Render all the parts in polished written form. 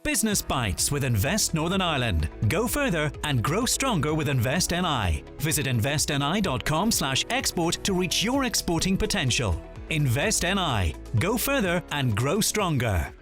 Business Bites with Invest Northern Ireland. Go further and grow stronger with Invest NI. Visit investni.com/export to reach your exporting potential. Invest NI. Go further and grow stronger.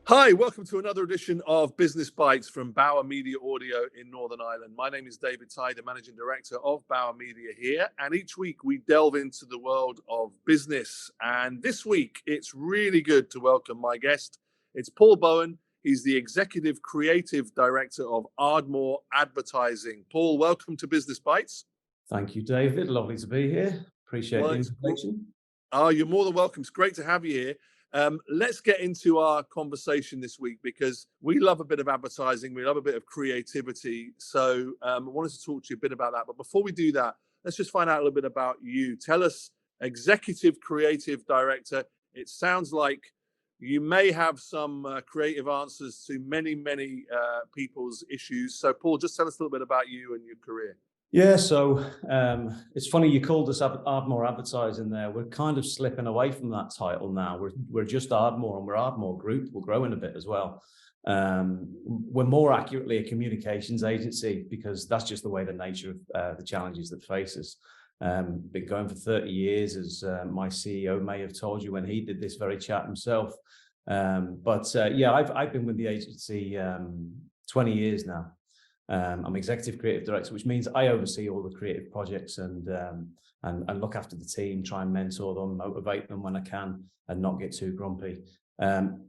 Hi, welcome to another edition of Business Bites from Bauer Media Audio in Northern Ireland. My name is David Tighe, the Managing Director of Bauer Media here. And each week we delve into the world of business. And this week it's really good to welcome my guest. It's Paul Bowen. He's the Executive Creative Director of Ardmore Advertising. Paul, welcome to Business Bites. Thank you, David. Lovely to be here. Appreciate the invitation. Oh, you're more than welcome. It's great to have you here. Let's get into our conversation this week because we love a bit of advertising. We love a bit of creativity. So I wanted to talk to you a bit about that. But before we do that, let's just find out a little bit about you. Tell us, Executive Creative Director. It sounds like you may have some creative answers to many people's issues. So Paul, just tell us a little bit about you and your career. Yeah, so it's funny you called us Ardmore Advertising there. We're kind of slipping away from that title now. We're just Ardmore and we're Ardmore Group. We're growing a bit as well. We're more accurately a communications agency because that's just the way the nature of the challenges that face us. Been going for 30 years, as my CEO may have told you when he did this very chat himself. Yeah, I've been with the agency 20 years now. I'm Executive Creative Director, which means I oversee all the creative projects and look after the team, try and mentor them, motivate them when I can, and not get too grumpy.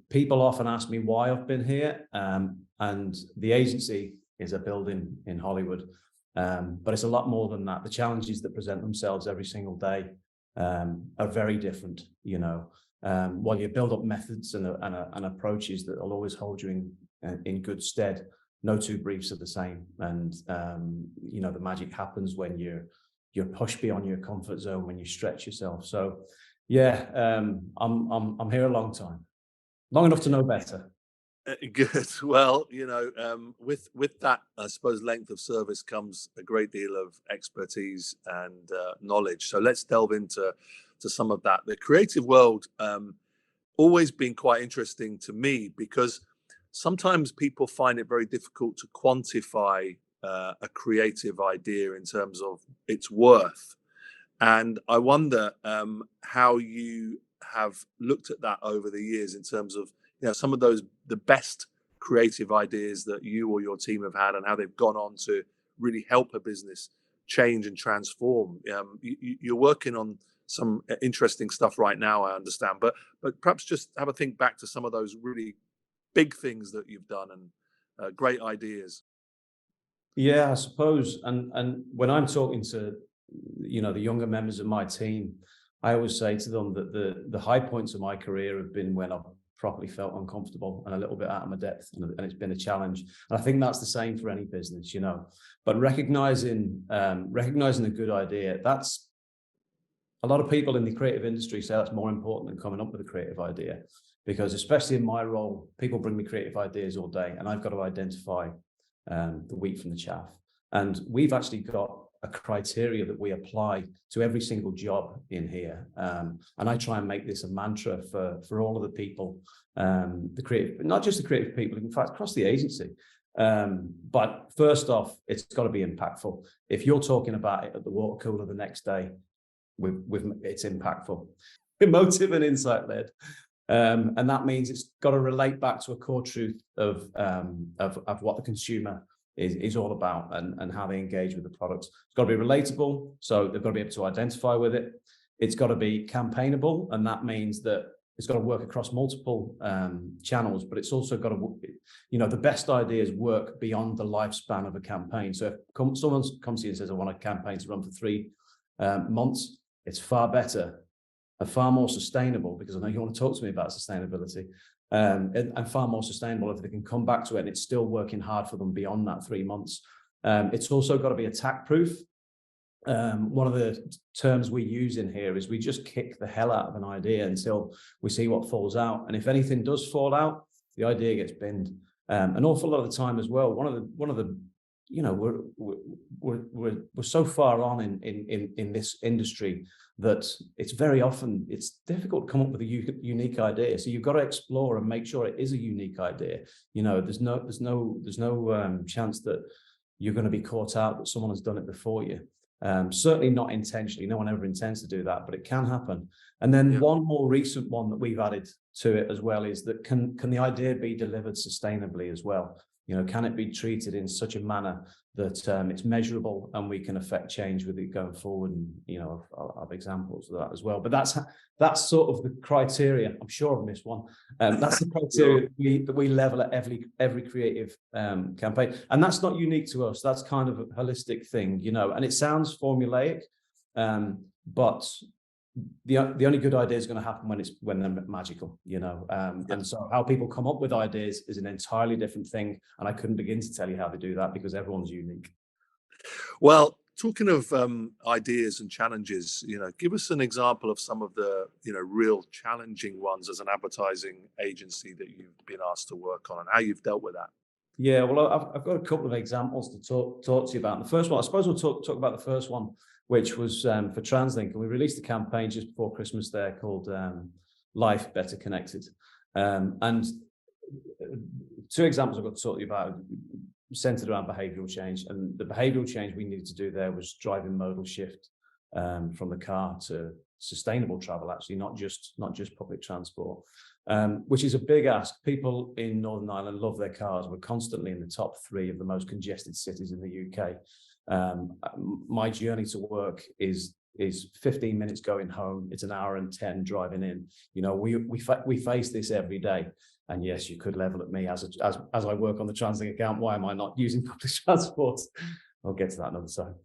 People often ask me why I've been here, and the agency is a building in Hollywood, but it's a lot more than that. The challenges that present themselves every single day are very different. You know, while you build up methods and approaches that will always hold you in good stead. No two briefs are the same, and you know the magic happens when you're pushed beyond your comfort zone, when you stretch yourself. So, yeah, I'm here a long time, long enough to know better. Good. Well, you know, with that, I suppose, length of service comes a great deal of expertise and knowledge. So let's delve into some of that. The creative world always been quite interesting to me because sometimes people find it very difficult to quantify a creative idea in terms of its worth. And I wonder how you have looked at that over the years in terms of, you know, some of the best creative ideas that you or your team have had and how they've gone on to really help a business change and transform. You're working on some interesting stuff right now, I understand, but perhaps just have a think back to some of those really big things that you've done and great ideas. Yeah, I suppose. And when I'm talking to, you know, the younger members of my team, I always say to them that the high points of my career have been when I've properly felt uncomfortable and a little bit out of my depth, and it's been a challenge. And I think that's the same for any business, you know. But recognizing a good idea, that's a lot of people in the creative industry say that's more important than coming up with a creative idea. Because especially in my role, people bring me creative ideas all day and I've got to identify the wheat from the chaff. And we've actually got a criteria that we apply to every single job in here. And I try and make this a mantra for all of the people, the creative, not just the creative people, in fact, across the agency. But first off, it's got to be impactful. If you're talking about it at the water cooler the next day, it's impactful, emotive and insight-led. And that means it's got to relate back to a core truth of what the consumer is all about and how they engage with the products. It's got to be relatable, so they've got to be able to identify with it. It's got to be campaignable, and that means that it's got to work across multiple channels, but it's also got to, you know, the best ideas work beyond the lifespan of a campaign. So if someone comes to you and says, I want a campaign to run for 3 months, it's far better and far more sustainable, because I know you want to talk to me about sustainability, and far more sustainable if they can come back to it and it's still working hard for them beyond that 3 months. It's also got to be attack proof. One of the terms we use in here is we just kick the hell out of an idea until we see what falls out. And if anything does fall out, the idea gets binned. An awful lot of the time as well, one of the you know, we're so far on in this industry that it's very often, it's difficult to come up with a unique idea. So you've got to explore and make sure it is a unique idea. You know, there's no chance that you're going to be caught out that someone has done it before you. Certainly not intentionally. No one ever intends to do that, but it can happen. And then one more recent one that we've added to it as well is that can the idea be delivered sustainably as well? You know, can it be treated in such a manner that it's measurable and we can affect change with it going forward? And, you know, I'll have examples of that as well. But that's sort of the criteria. I'm sure I've missed one. That's the criteria that we level at every creative campaign. And that's not unique to us. That's kind of a holistic thing, you know, and it sounds formulaic, but the only good idea is going to happen when they're magical, you know. And so how people come up with ideas is an entirely different thing, and I couldn't begin to tell you how they do that because everyone's unique. Well, talking of ideas and challenges, you know, give us an example of some of the, you know, real challenging ones as an advertising agency that you've been asked to work on, and how you've dealt with that. Yeah, well, I've got a couple of examples to talk to you about. The first one, I suppose we'll talk about the first one, which was for TransLink, and we released a campaign just before Christmas there called Life Better Connected. And two examples I've got to talk to you about centered around behavioral change. And the behavioral change we needed to do there was driving modal shift from the car to sustainable travel, actually, not just public transport, which is a big ask. People in Northern Ireland love their cars. We're constantly in the top 3 of the most congested cities in the UK. My journey to work is 15 minutes going home. It's an hour and 10 driving in. You know, we face this every day. And yes, you could level at me as I work on the TransLink account. Why am I not using public transport? I'll get to that another time.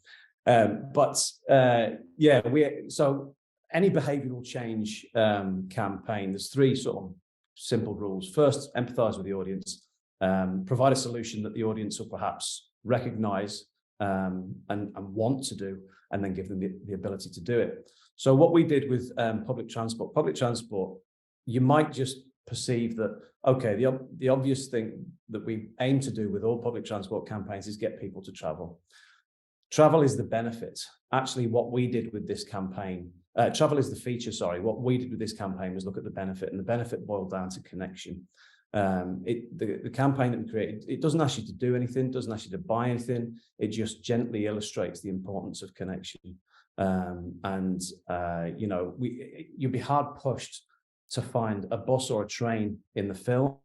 So any behavioural change campaign, there's 3 sort of simple rules. First, empathise with the audience. Provide a solution that the audience will perhaps recognise and want to do, and then give them the ability to do it. So what we did with public transport, you might just perceive that, okay, the obvious thing that we aim to do with all public transport campaigns is get people to travel. Travel is the benefit. Actually, what we did with this campaign, travel is the feature, sorry. What we did with this campaign was look at the benefit, and the benefit boiled down to connection. The campaign that we created, it doesn't ask you to do anything, doesn't ask you to buy anything. It just gently illustrates the importance of connection. You know, you'd be hard pushed to find a bus or a train in the film.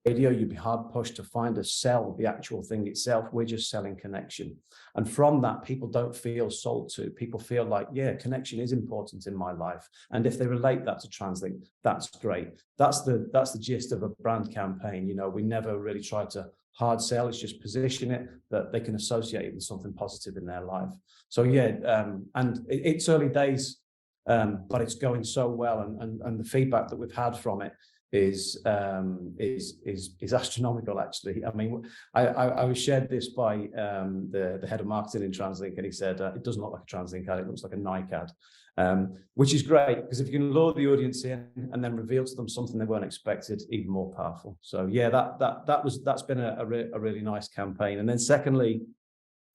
Radio, you'd be hard pushed to find the actual thing itself. We're just selling connection. And from that, people don't feel sold to. People feel like, yeah, connection is important in my life. And if they relate that to TransLink, that's great. That's the gist of a brand campaign. You know, we never really try to hard sell. It's just position it that they can associate it with something positive in their life. So yeah, and it's early days, but it's going so well. And the feedback that we've had from it is astronomical, actually. I mean, I was shared this by the head of marketing in TransLink, and he said it doesn't look like a TransLink ad, it looks like a Nike ad, which is great, because if you can lure the audience in and then reveal to them something they weren't expected, even more powerful. So yeah, that's been a really nice campaign. And then secondly,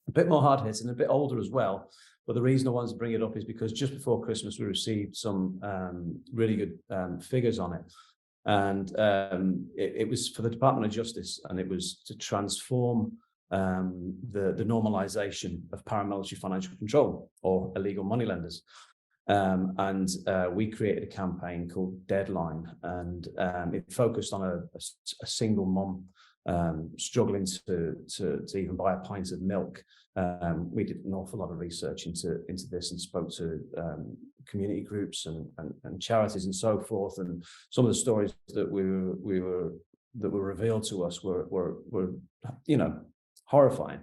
a bit more hard hitting, a bit older as well. But the reason I wanted to bring it up is because just before Christmas, we received some really good figures on it. And it was for the Department of Justice, and it was to transform the normalization of paramilitary financial control or illegal moneylenders. We created a campaign called Deadline, and it focused on a single mum struggling to even buy a pint of milk. We did an awful lot of research into this and spoke to community groups and charities and so forth. And some of the stories that were revealed to us were you know, horrifying.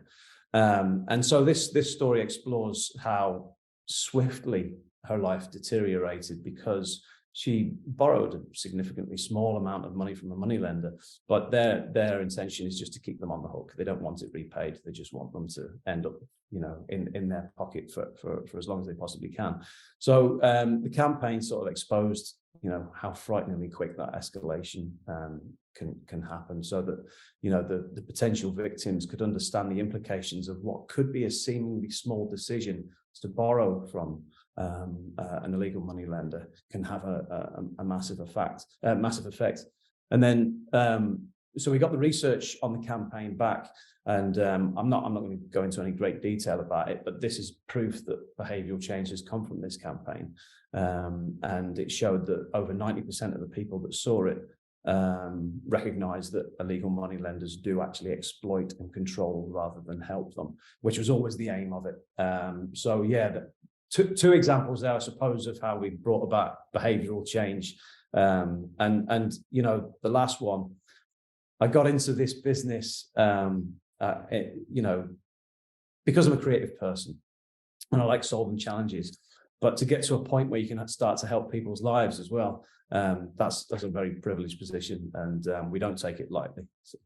And so this story explores how swiftly her life deteriorated because she borrowed a significantly small amount of money from a moneylender, but their intention is just to keep them on the hook. They don't want it repaid. They just want them to end up, you know, in their pocket for as long as they possibly can. So the campaign sort of exposed, you know, how frighteningly quick that escalation can happen, so that, you know, the potential victims could understand the implications of what could be a seemingly small decision borrow from an illegal money lender can have a massive effect. And then, so we got the research on the campaign back, and I'm not going to go into any great detail about it, but this is proof that behavioural change has come from this campaign, and it showed that over 90% of the people that saw it recognize that illegal money lenders do actually exploit and control rather than help them, which was always the aim of it. So yeah, two examples there, I suppose, of how we brought about behavioral change. And you know, the last one, I got into this business, you know, because I'm a creative person and I like solving challenges. But to get to a point where you can start to help people's lives as well, that's a very privileged position, and we don't take it lightly. So.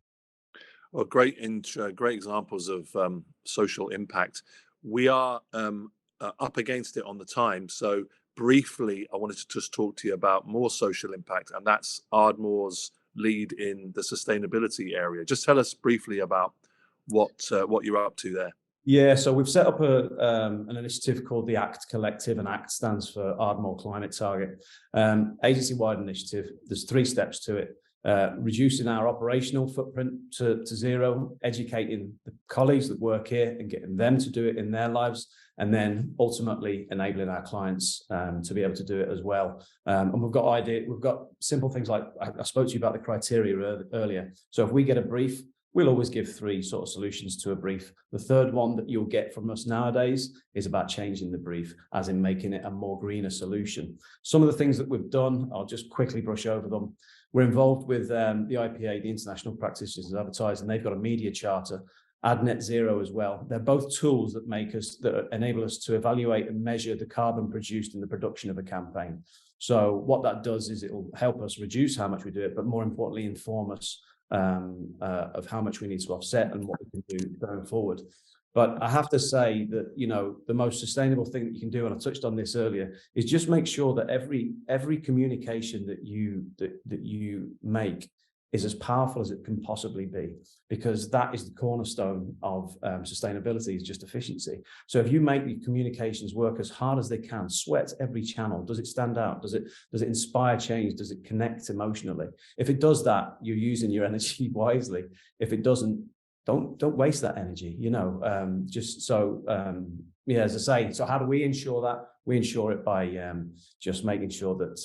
Well, great examples of social impact. We are up against it on the time, so briefly, I wanted to just talk to you about more social impact, and that's Ardmore's lead in the sustainability area. Just tell us briefly about what you're up to there. Yeah, so we've set up an initiative called the ACT Collective, and ACT stands for Ardmore Climate Target. Agency-wide initiative. There's 3 steps to it. Reducing our operational footprint to zero, educating the colleagues that work here and getting them to do it in their lives, and then ultimately enabling our clients to be able to do it as well. And we've got simple things like, I spoke to you about the criteria earlier. So if we get a brief, we'll always give 3 sort of solutions to a brief. The third one that you'll get from us nowadays is about changing the brief, as in making it a more greener solution. Some of the things that we've done, I'll just quickly brush over them. We're involved with the IPA, the International Practitioners of Advertising. They've got a media charter, Ad Net Zero as well. They're both tools that enable us to evaluate and measure the carbon produced in the production of a campaign. So what that does is it'll help us reduce how much we do it, but more importantly, inform us of how much we need to offset and what we can do going forward. But I have to say that, you know, the most sustainable thing that you can do, and I touched on this earlier, is just make sure that every communication that you make is as powerful as it can possibly be, because that is the cornerstone of sustainability, is just efficiency. So if you make the communications work as hard as they can, sweat every channel, does it stand out? Does it inspire change? Does it connect emotionally? If it does that, you're using your energy wisely. If it doesn't, don't waste that energy, you know. Yeah, as I say, so how do we ensure that? We ensure it by just making sure that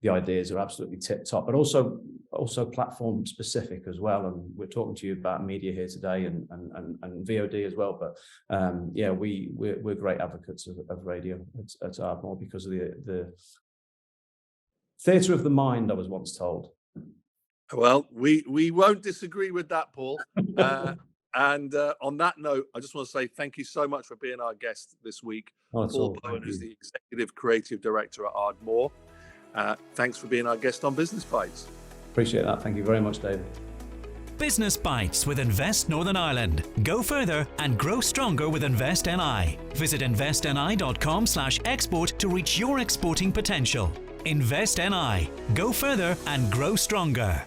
the ideas are absolutely tip top, but also platform specific as well. And we're talking to you about media here today and VOD as well. But yeah, we're great advocates of radio at Ardmore because of the theatre of the mind, I was once told. Well, we won't disagree with that, Paul. And on that note, I just want to say thank you so much for being our guest this week. Paul Bowen is the Executive Creative Director at Ardmore. Thanks for being our guest on Business Bites. Appreciate that. Thank you very much, David. Business Bites with Invest Northern Ireland. Go further and grow stronger with Invest NI. Visit investni.com/export to reach your exporting potential. Invest NI. Go further and grow stronger.